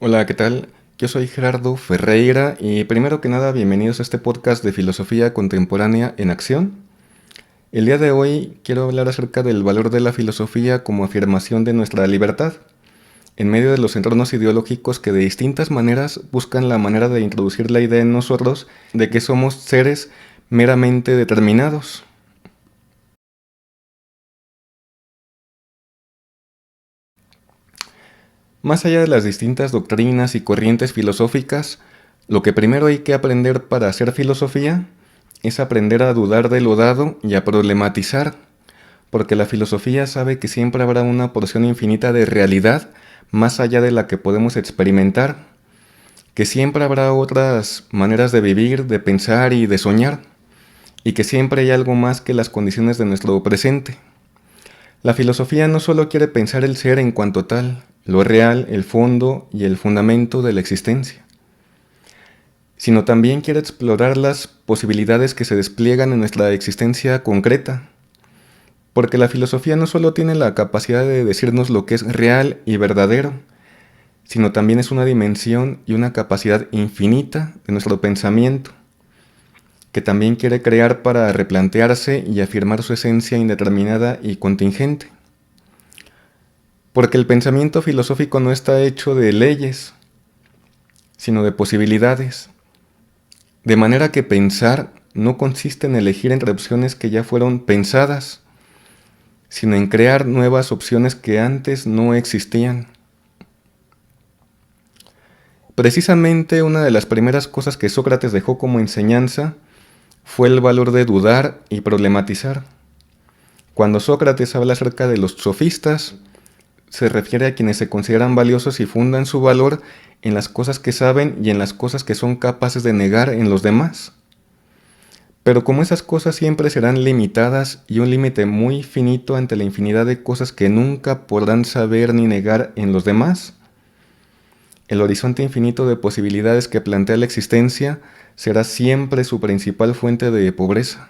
Hola, ¿qué tal? Yo soy Gerardo Ferreira y primero que nada bienvenidos a este podcast de filosofía contemporánea en acción. El día de hoy quiero hablar acerca del valor de la filosofía como afirmación de nuestra libertad, en medio de los entornos ideológicos que de distintas maneras buscan la manera de introducir la idea en nosotros de que somos seres meramente determinados. Más allá de las distintas doctrinas y corrientes filosóficas, lo que primero hay que aprender para hacer filosofía es aprender a dudar de lo dado y a problematizar, porque la filosofía sabe que siempre habrá una porción infinita de realidad más allá de la que podemos experimentar, que siempre habrá otras maneras de vivir, de pensar y de soñar, y que siempre hay algo más que las condiciones de nuestro presente. La filosofía no solo quiere pensar el ser en cuanto tal, lo real, el fondo y el fundamento de la existencia, sino también quiere explorar las posibilidades que se despliegan en nuestra existencia concreta, porque la filosofía no solo tiene la capacidad de decirnos lo que es real y verdadero, sino también es una dimensión y una capacidad infinita de nuestro pensamiento, que también quiere crear para replantearse y afirmar su esencia indeterminada y contingente. Porque el pensamiento filosófico no está hecho de leyes, sino de posibilidades. De manera que pensar no consiste en elegir entre opciones que ya fueron pensadas, sino en crear nuevas opciones que antes no existían. Precisamente una de las primeras cosas que Sócrates dejó como enseñanza fue el valor de dudar y problematizar. Cuando Sócrates habla acerca de los sofistas, se refiere a quienes se consideran valiosos y fundan su valor en las cosas que saben y en las cosas que son capaces de negar en los demás. Pero como esas cosas siempre serán limitadas y un límite muy finito ante la infinidad de cosas que nunca podrán saber ni negar en los demás, el horizonte infinito de posibilidades que plantea la existencia será siempre su principal fuente de pobreza.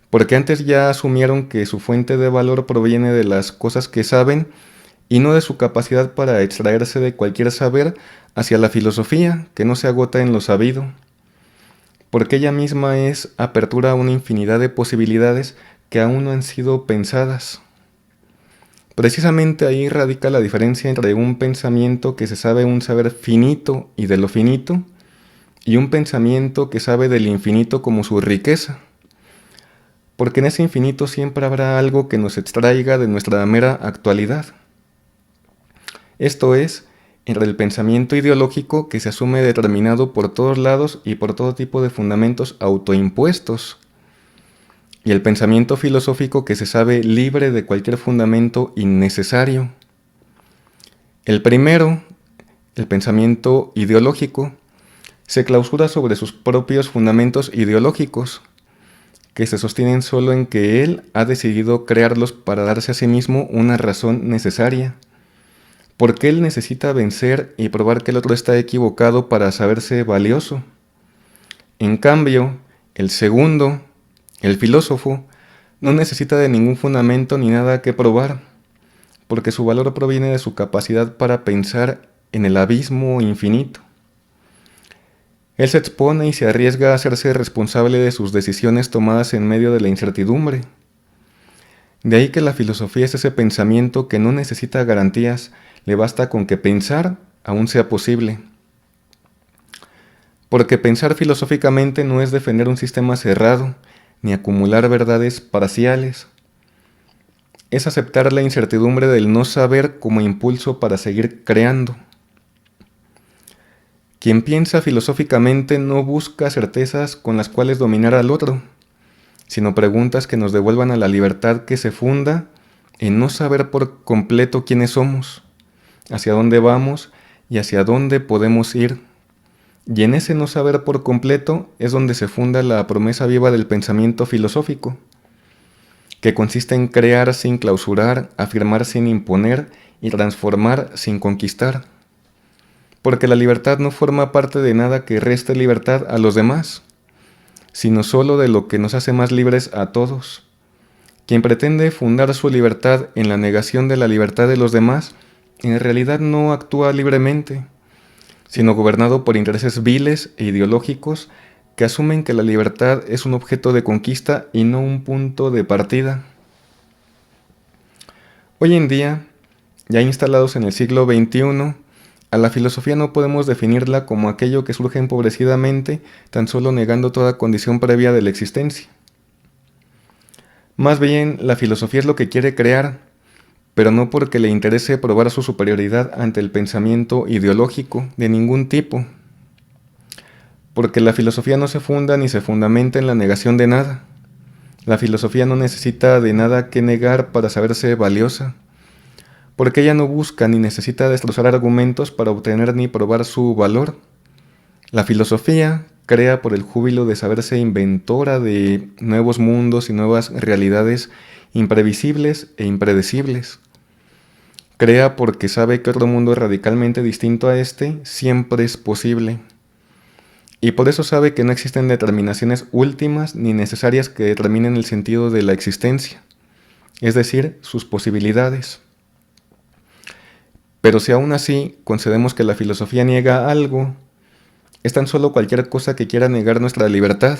Porque antes ya asumieron que su fuente de valor proviene de las cosas que saben y no de su capacidad para extraerse de cualquier saber hacia la filosofía, que no se agota en lo sabido, porque ella misma es apertura a una infinidad de posibilidades que aún no han sido pensadas. Precisamente ahí radica la diferencia entre un pensamiento que se sabe un saber finito y de lo finito, y un pensamiento que sabe del infinito como su riqueza. Porque en ese infinito siempre habrá algo que nos extraiga de nuestra mera actualidad. Esto es, entre el pensamiento ideológico que se asume determinado por todos lados y por todo tipo de fundamentos autoimpuestos, y el pensamiento filosófico que se sabe libre de cualquier fundamento innecesario. El primero, el pensamiento ideológico, se clausura sobre sus propios fundamentos ideológicos, que se sostienen solo en que él ha decidido crearlos para darse a sí mismo una razón necesaria, porque él necesita vencer y probar que el otro está equivocado para saberse valioso. En cambio, el segundo, el filósofo, no necesita de ningún fundamento ni nada que probar, porque su valor proviene de su capacidad para pensar en el abismo infinito. Él se expone y se arriesga a hacerse responsable de sus decisiones tomadas en medio de la incertidumbre. De ahí que la filosofía es ese pensamiento que no necesita garantías, le basta con que pensar aún sea posible. Porque pensar filosóficamente no es defender un sistema cerrado, ni acumular verdades parciales. Es aceptar la incertidumbre del no saber como impulso para seguir creando. Quien piensa filosóficamente no busca certezas con las cuales dominar al otro, sino preguntas que nos devuelvan a la libertad que se funda en no saber por completo quiénes somos, hacia dónde vamos y hacia dónde podemos ir. Y en ese no saber por completo es donde se funda la promesa viva del pensamiento filosófico, que consiste en crear sin clausurar, afirmar sin imponer y transformar sin conquistar. Porque la libertad no forma parte de nada que reste libertad a los demás, sino solo de lo que nos hace más libres a todos. Quien pretende fundar su libertad en la negación de la libertad de los demás, en realidad no actúa libremente, sino gobernado por intereses viles e ideológicos que asumen que la libertad es un objeto de conquista y no un punto de partida. Hoy en día, ya instalados en el siglo XXI, a la filosofía no podemos definirla como aquello que surge empobrecidamente, tan solo negando toda condición previa de la existencia. Más bien, la filosofía es lo que quiere crear, pero no porque le interese probar su superioridad ante el pensamiento ideológico de ningún tipo, porque la filosofía no se funda ni se fundamenta en la negación de nada. La filosofía no necesita de nada que negar para saberse valiosa, porque ella no busca ni necesita destrozar argumentos para obtener ni probar su valor. La filosofía crea por el júbilo de saberse inventora de nuevos mundos y nuevas realidades imprevisibles e impredecibles. Crea porque sabe que otro mundo radicalmente distinto a este siempre es posible. Y por eso sabe que no existen determinaciones últimas ni necesarias que determinen el sentido de la existencia, es decir, sus posibilidades. Pero si aún así concedemos que la filosofía niega algo, es tan solo cualquier cosa que quiera negar nuestra libertad,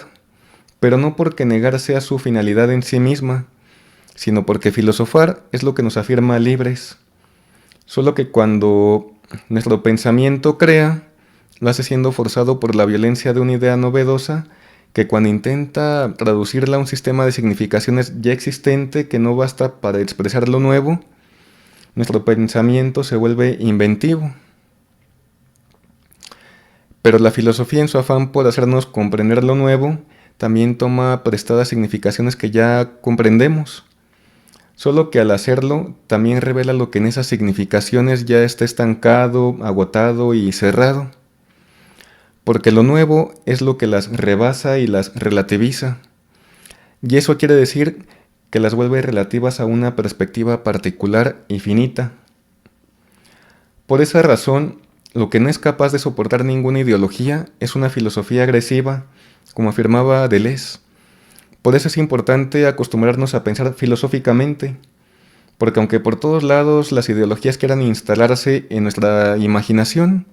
pero no porque negar sea su finalidad en sí misma, sino porque filosofar es lo que nos afirma libres. Solo que cuando nuestro pensamiento crea, lo hace siendo forzado por la violencia de una idea novedosa que cuando intenta traducirla a un sistema de significaciones ya existente que no basta para expresar lo nuevo, nuestro pensamiento se vuelve inventivo. Pero la filosofía, en su afán por hacernos comprender lo nuevo, también toma prestadas significaciones que ya comprendemos. Solo que al hacerlo, también revela lo que en esas significaciones ya está estancado, agotado y cerrado. Porque lo nuevo es lo que las rebasa y las relativiza. Y eso quiere decir que las vuelve relativas a una perspectiva particular y finita. Por esa razón, lo que no es capaz de soportar ninguna ideología es una filosofía agresiva, como afirmaba Deleuze. Por eso es importante acostumbrarnos a pensar filosóficamente, porque aunque por todos lados las ideologías quieran instalarse en nuestra imaginación,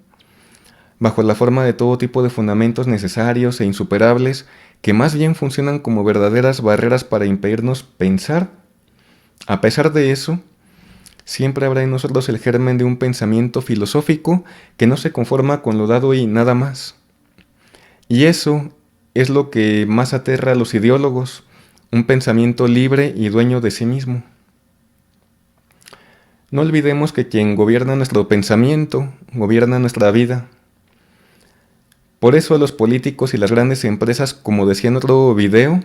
bajo la forma de todo tipo de fundamentos necesarios e insuperables, que más bien funcionan como verdaderas barreras para impedirnos pensar, a pesar de eso, siempre habrá en nosotros el germen de un pensamiento filosófico que no se conforma con lo dado y nada más. Y eso es lo que más aterra a los ideólogos, un pensamiento libre y dueño de sí mismo. No olvidemos que quien gobierna nuestro pensamiento, gobierna nuestra vida. Por eso los políticos y las grandes empresas, como decía en otro video,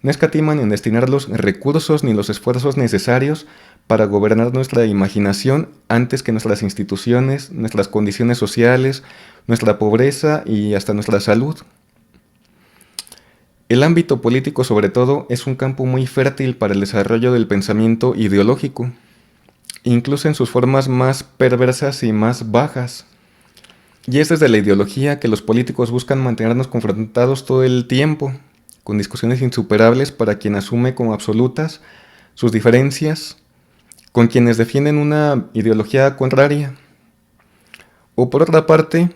no escatiman en destinar los recursos ni los esfuerzos necesarios para gobernar nuestra imaginación antes que nuestras instituciones, nuestras condiciones sociales, nuestra pobreza y hasta nuestra salud. El ámbito político, sobre todo, es un campo muy fértil para el desarrollo del pensamiento ideológico, incluso en sus formas más perversas y más bajas. Y es desde la ideología que los políticos buscan mantenernos confrontados todo el tiempo, con discusiones insuperables para quien asume como absolutas sus diferencias con quienes defienden una ideología contraria. O por otra parte,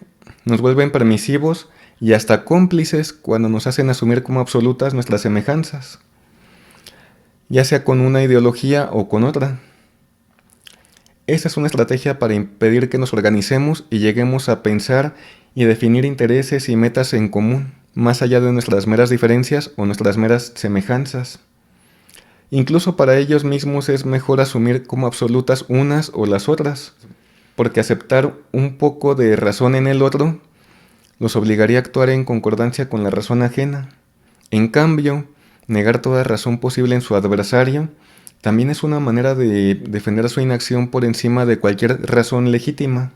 nos vuelven permisivos y hasta cómplices cuando nos hacen asumir como absolutas nuestras semejanzas, ya sea con una ideología o con otra. Esta es una estrategia para impedir que nos organicemos y lleguemos a pensar y definir intereses y metas en común, más allá de nuestras meras diferencias o nuestras meras semejanzas. Incluso para ellos mismos es mejor asumir como absolutas unas o las otras, porque aceptar un poco de razón en el otro los obligaría a actuar en concordancia con la razón ajena. En cambio, negar toda razón posible en su adversario también es una manera de defender su inacción por encima de cualquier razón legítima.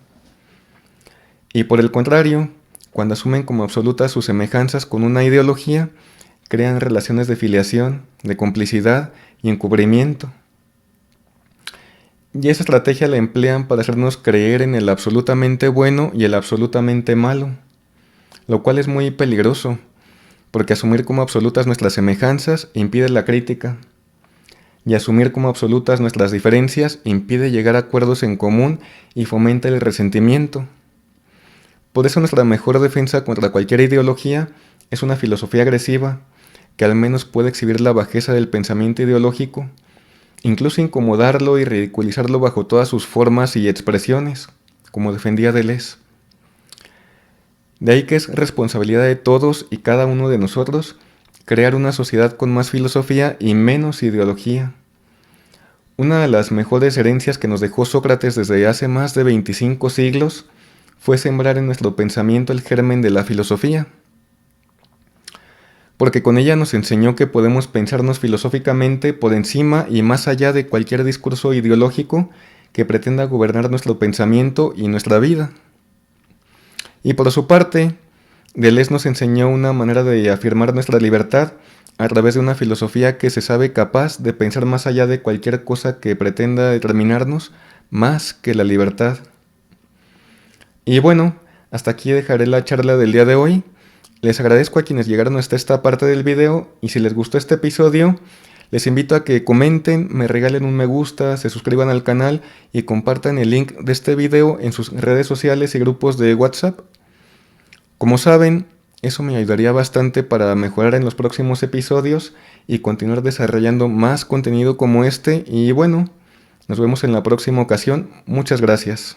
Y por el contrario, cuando asumen como absolutas sus semejanzas con una ideología, crean relaciones de filiación, de complicidad y encubrimiento. Y esa estrategia la emplean para hacernos creer en el absolutamente bueno y el absolutamente malo, lo cual es muy peligroso, porque asumir como absolutas nuestras semejanzas impide la crítica, y asumir como absolutas nuestras diferencias impide llegar a acuerdos en común y fomenta el resentimiento. Por eso nuestra mejor defensa contra cualquier ideología es una filosofía agresiva, que al menos puede exhibir la bajeza del pensamiento ideológico, incluso incomodarlo y ridiculizarlo bajo todas sus formas y expresiones, como defendía Deleuze. De ahí que es responsabilidad de todos y cada uno de nosotros crear una sociedad con más filosofía y menos ideología. Una de las mejores herencias que nos dejó Sócrates desde hace más de 25 siglos fue sembrar en nuestro pensamiento el germen de la filosofía, porque con ella nos enseñó que podemos pensarnos filosóficamente por encima y más allá de cualquier discurso ideológico que pretenda gobernar nuestro pensamiento y nuestra vida. Y por su parte, Deleuze nos enseñó una manera de afirmar nuestra libertad a través de una filosofía que se sabe capaz de pensar más allá de cualquier cosa que pretenda determinarnos más que la libertad. Y bueno, hasta aquí dejaré la charla del día de hoy. Les agradezco a quienes llegaron hasta esta parte del video y si les gustó este episodio, les invito a que comenten, me regalen un me gusta, se suscriban al canal y compartan el link de este video en sus redes sociales y grupos de WhatsApp. Como saben, eso me ayudaría bastante para mejorar en los próximos episodios y continuar desarrollando más contenido como este. Y bueno, nos vemos en la próxima ocasión. Muchas gracias.